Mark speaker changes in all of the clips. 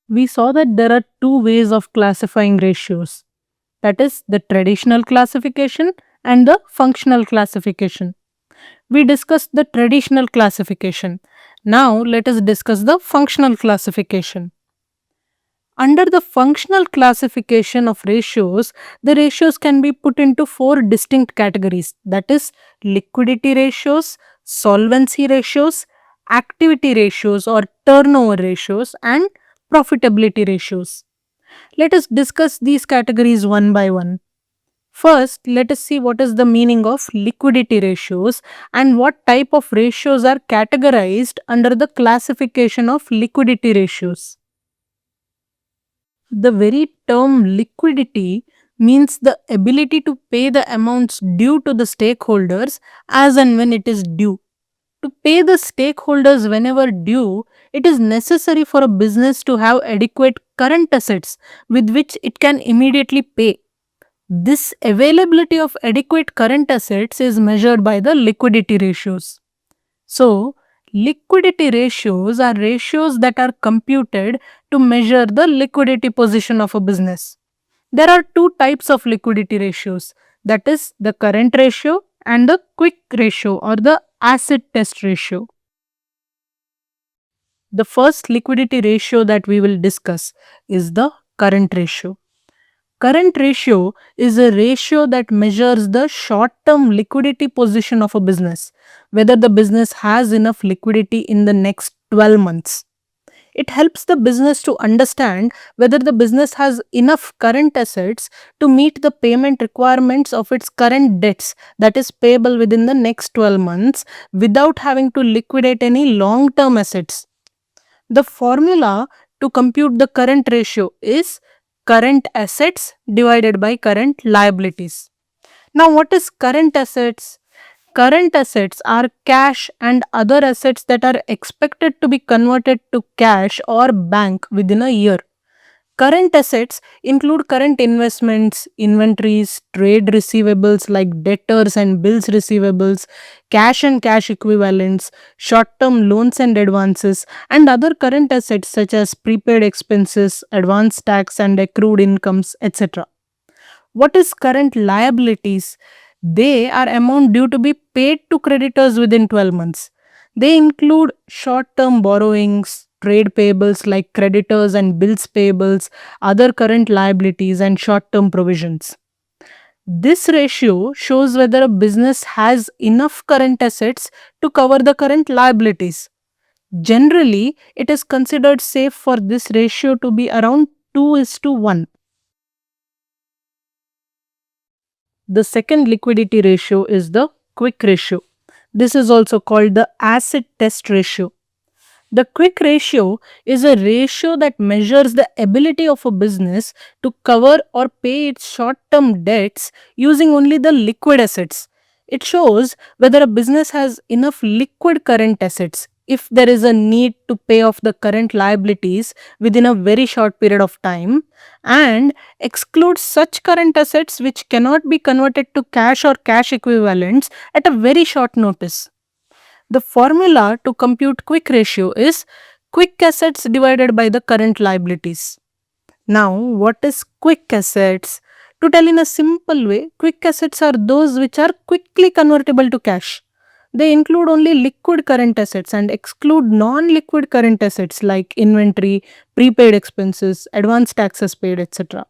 Speaker 1: We saw that there are two ways of classifying ratios, that is, the traditional classification and the functional classification. We discussed the traditional classification. Now, let us discuss the functional classification. Under the functional classification of ratios, the ratios can be put into four distinct categories, that is, liquidity ratios, solvency ratios, activity ratios or turnover ratios, and profitability ratios. Let us discuss these categories one by one. First, let us see what is the meaning of liquidity ratios and what type of ratios are categorized under the classification of liquidity ratios. The very term liquidity means the ability to pay the amounts due to the stakeholders as and when it is due. To pay the stakeholders whenever due, it is necessary for a business to have adequate current assets with which it can immediately pay. This availability of adequate current assets is measured by the liquidity ratios. So, liquidity ratios are ratios that are computed to measure the liquidity position of a business. There are two types of liquidity ratios, that is, the current ratio and the quick ratio or the acid test ratio. The first liquidity ratio that we will discuss is the current ratio. Current ratio is a ratio that measures the short term liquidity position of a business, whether the business has enough liquidity in the next 12 months. It helps the business to understand whether the business has enough current assets to meet the payment requirements of its current debts that is payable within the next 12 months without having to liquidate any long term assets. The formula to compute the current ratio is current assets divided by current liabilities. Now, what is current assets? Current assets are cash and other assets that are expected to be converted to cash or bank within a year. Current assets include current investments, inventories, trade receivables like debtors and bills receivables, cash and cash equivalents, short term loans and advances, and other current assets such as prepaid expenses, advance tax, and accrued incomes, etc. What is current liabilities? They are amount due to be paid to creditors within 12 months. They include short term borrowings, trade payables like creditors and bills payables, other current liabilities, and short term provisions. This ratio shows whether a business has enough current assets to cover the current liabilities. Generally, it is considered safe for this ratio to be around 2 is to 1. The second liquidity ratio is the quick ratio. This is also called the acid test ratio. The quick ratio is a ratio that measures the ability of a business to cover or pay its short term debts using only the liquid assets. It shows whether a business has enough liquid current assets if there is a need to pay off the current liabilities within a very short period of time, and excludes such current assets which cannot be converted to cash or cash equivalents at a very short notice. The formula to compute quick ratio is quick assets divided by the current liabilities. Now, what is quick assets? To tell in a simple way, quick assets are those which are quickly convertible to cash. They include only liquid current assets and exclude non liquid current assets like inventory, prepaid expenses, advance taxes paid, etc.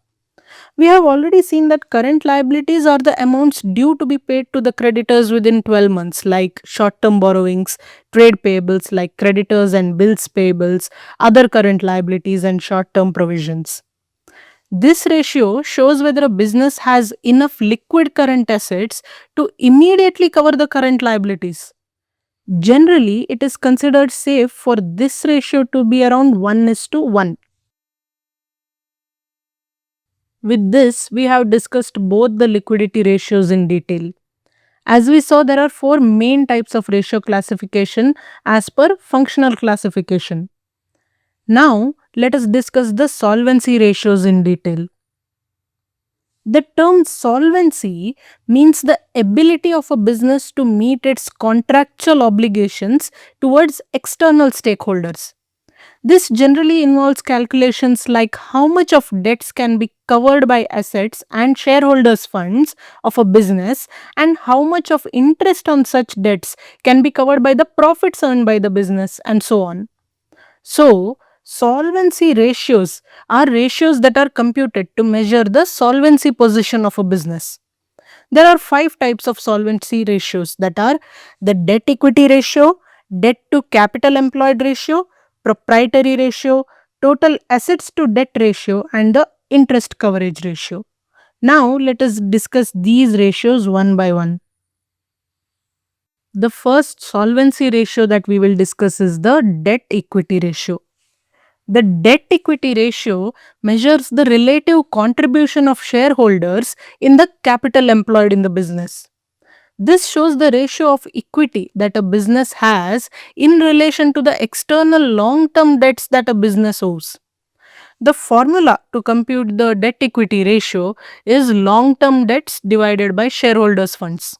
Speaker 1: We have already seen that current liabilities are the amounts due to be paid to the creditors within 12 months, like short term borrowings, trade payables like creditors and bills payables, other current liabilities, and short term provisions. This ratio shows whether a business has enough liquid current assets to immediately cover the current liabilities. Generally, it is considered safe for this ratio to be around 1 is to 1. With this, we have discussed both the liquidity ratios in detail. As we saw, there are four main types of ratio classification as per functional classification. Now, let us discuss the solvency ratios in detail. The term solvency means the ability of a business to meet its contractual obligations towards external stakeholders. This generally involves calculations like how much of debts can be covered by assets and shareholders' funds of a business, and how much of interest on such debts can be covered by the profits earned by the business, and so on. So, solvency ratios are ratios that are computed to measure the solvency position of a business. There are five types of solvency ratios, that are the debt equity ratio, debt to capital employed ratio, proprietary ratio, total assets to debt ratio, and the interest coverage ratio. Now, let us discuss these ratios one by one. The first solvency ratio that we will discuss is the debt equity ratio. The debt equity ratio measures the relative contribution of shareholders in the capital employed in the business. This shows the ratio of equity that a business has in relation to the external long term debts that a business owes. The formula to compute the debt equity ratio is long term debts divided by shareholders' funds.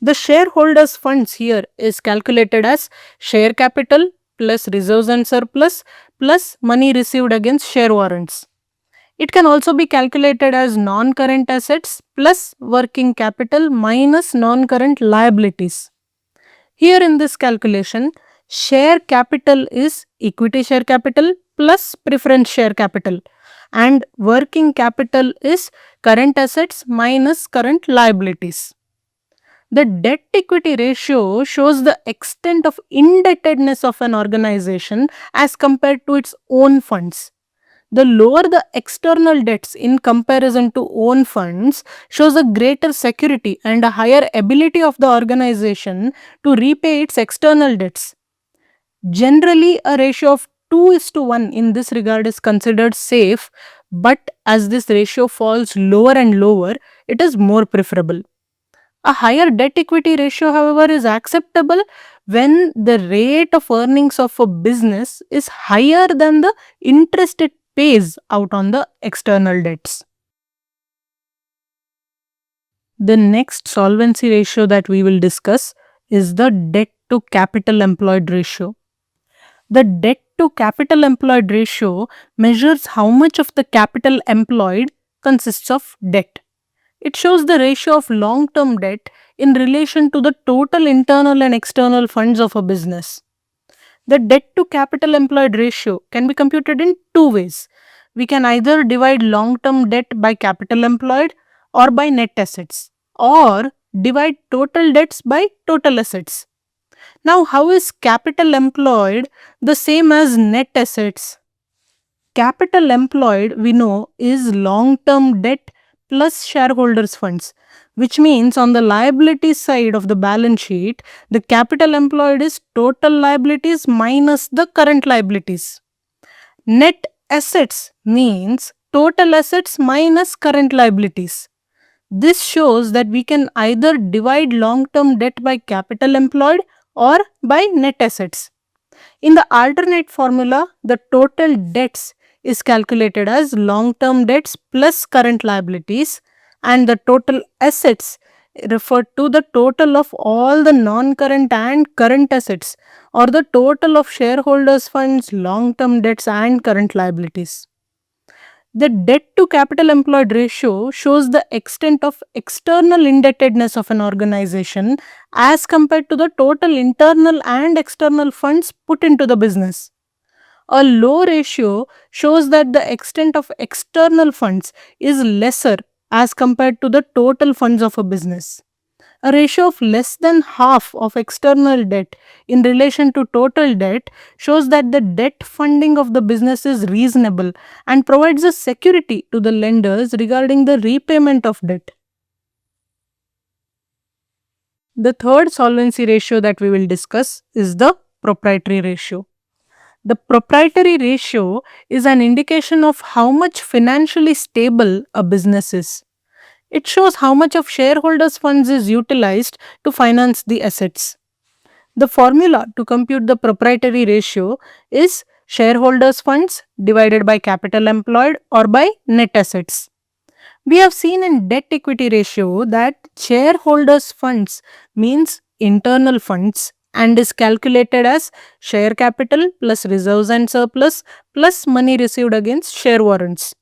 Speaker 1: The shareholders' funds here is calculated as share capital plus reserves and surplus plus money received against share warrants. It can also be calculated as non-current assets plus working capital minus non-current liabilities. Here in this calculation, share capital is equity share capital plus preference share capital, and working capital is current assets minus current liabilities. The debt equity ratio shows the extent of indebtedness of an organization as compared to its own funds. The lower the external debts in comparison to own funds shows a greater security and a higher ability of the organization to repay its external debts. Generally, a ratio of 2:1 in this regard is considered safe, but as this ratio falls lower and lower, it is more preferable. A higher debt equity ratio, however, is acceptable when the rate of earnings of a business is higher than the interest it pays out on the external debts. The next solvency ratio that we will discuss is the debt to capital employed ratio. The debt to capital employed ratio measures how much of the capital employed consists of debt. It shows the ratio of long term debt in relation to the total internal and external funds of a business. The debt to capital employed ratio can be computed in two ways. We can either divide long term debt by capital employed or by net assets, or divide total debts by total assets. Now, how is capital employed the same as net assets? Capital employed, we know, is long term debt plus shareholders' funds, which means on the liability side of the balance sheet, the capital employed is total liabilities minus the current liabilities. Net assets means total assets minus current liabilities. This shows that we can either divide long term debt by capital employed or by net assets. In the alternate formula, the total debts is calculated as long term debts plus current liabilities, and the total assets refer to the total of all the non current and current assets, or the total of shareholders' funds, long term debts, and current liabilities. The debt to capital employed ratio shows the extent of external indebtedness of an organization as compared to the total internal and external funds put into the business. A low ratio shows that the extent of external funds is lesser as compared to the total funds of a business. A ratio of less than half of external debt in relation to total debt shows that the debt funding of the business is reasonable and provides a security to the lenders regarding the repayment of debt. The third solvency ratio that we will discuss is the proprietary ratio. The proprietary ratio is an indication of how much financially stable a business is. It shows how much of shareholders' funds is utilized to finance the assets. The formula to compute the proprietary ratio is shareholders' funds divided by capital employed or by net assets. We have seen in debt equity ratio that shareholders' funds means internal funds and is calculated as share capital plus reserves and surplus plus money received against share warrants.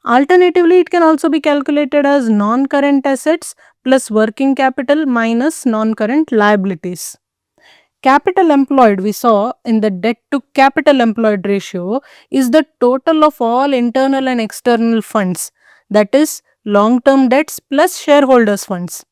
Speaker 1: Alternatively, it can also be calculated as non-current assets plus working capital minus non-current liabilities. Capital employed, we saw in the debt to capital employed ratio, is the total of all internal and external funds, that is, long term debts plus shareholders' funds.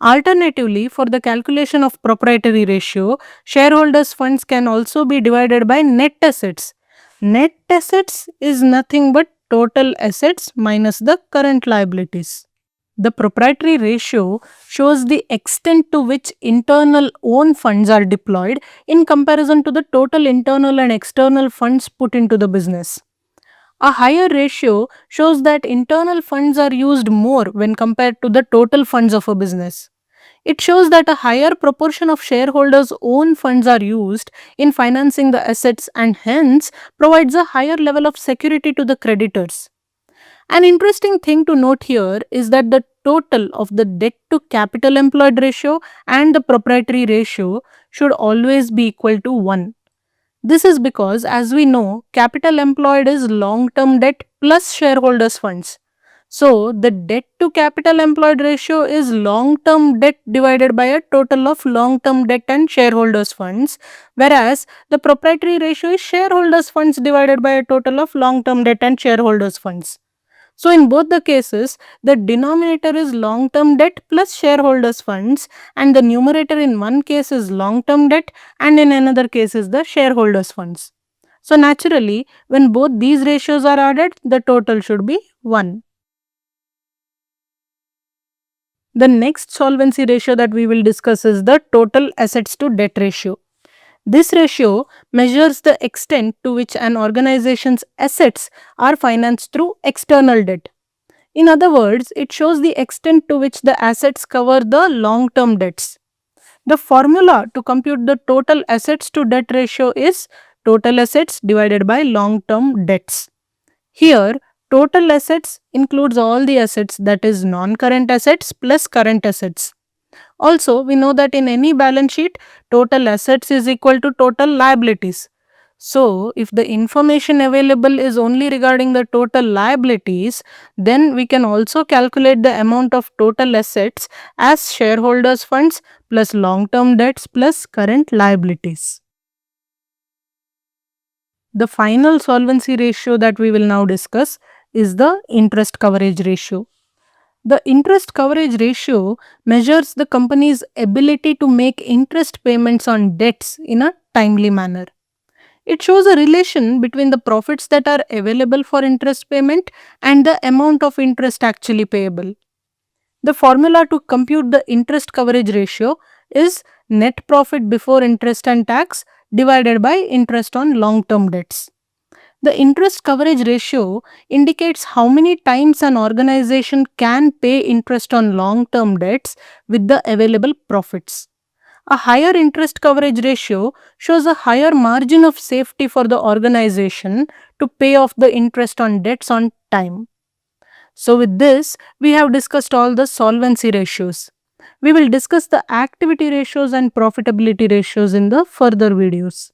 Speaker 1: Alternatively, for the calculation of proprietary ratio, shareholders' funds can also be divided by net assets. Net assets is nothing but total assets minus the current liabilities. The proprietary ratio shows the extent to which internal own funds are deployed in comparison to the total internal and external funds put into the business. A higher ratio shows that internal funds are used more when compared to the total funds of a business. It shows that a higher proportion of shareholders' own funds are used in financing the assets and hence provides a higher level of security to the creditors. An interesting thing to note here is that the total of the debt to capital employed ratio and the proprietary ratio should always be equal to 1. This is because, as we know, capital employed is long term debt plus shareholders' funds. So, the debt to capital employed ratio is long term debt divided by a total of long term debt and shareholders' funds, whereas the proprietary ratio is shareholders' funds divided by a total of long term debt and shareholders' funds. So, in both the cases, the denominator is long term debt plus shareholders' funds, and the numerator in one case is long term debt, and in another case is the shareholders' funds. So, naturally, when both these ratios are added, the total should be 1. The next solvency ratio that we will discuss is the total assets to debt ratio. This ratio measures the extent to which an organization's assets are financed through external debt. In other words, it shows the extent to which the assets cover the long term debts. The formula to compute the total assets to debt ratio is total assets divided by long term debts. Here, total assets includes all the assets, that is non-current assets plus current assets. Also, we know that in any balance sheet, total assets is equal to total liabilities. So, if the information available is only regarding the total liabilities, then we can also calculate the amount of total assets as shareholders' funds plus long-term debts plus current liabilities. The final solvency ratio that we will now discuss is the interest coverage ratio. The interest coverage ratio measures the company's ability to make interest payments on debts in a timely manner. It shows a relation between the profits that are available for interest payment and the amount of interest actually payable. The formula to compute the interest coverage ratio is net profit before interest and tax divided by interest on long term debts. The interest coverage ratio indicates how many times an organization can pay interest on long term debts with the available profits. A higher interest coverage ratio shows a higher margin of safety for the organization to pay off the interest on debts on time. So, with this, we have discussed all the solvency ratios. We will discuss the activity ratios and profitability ratios in the further videos.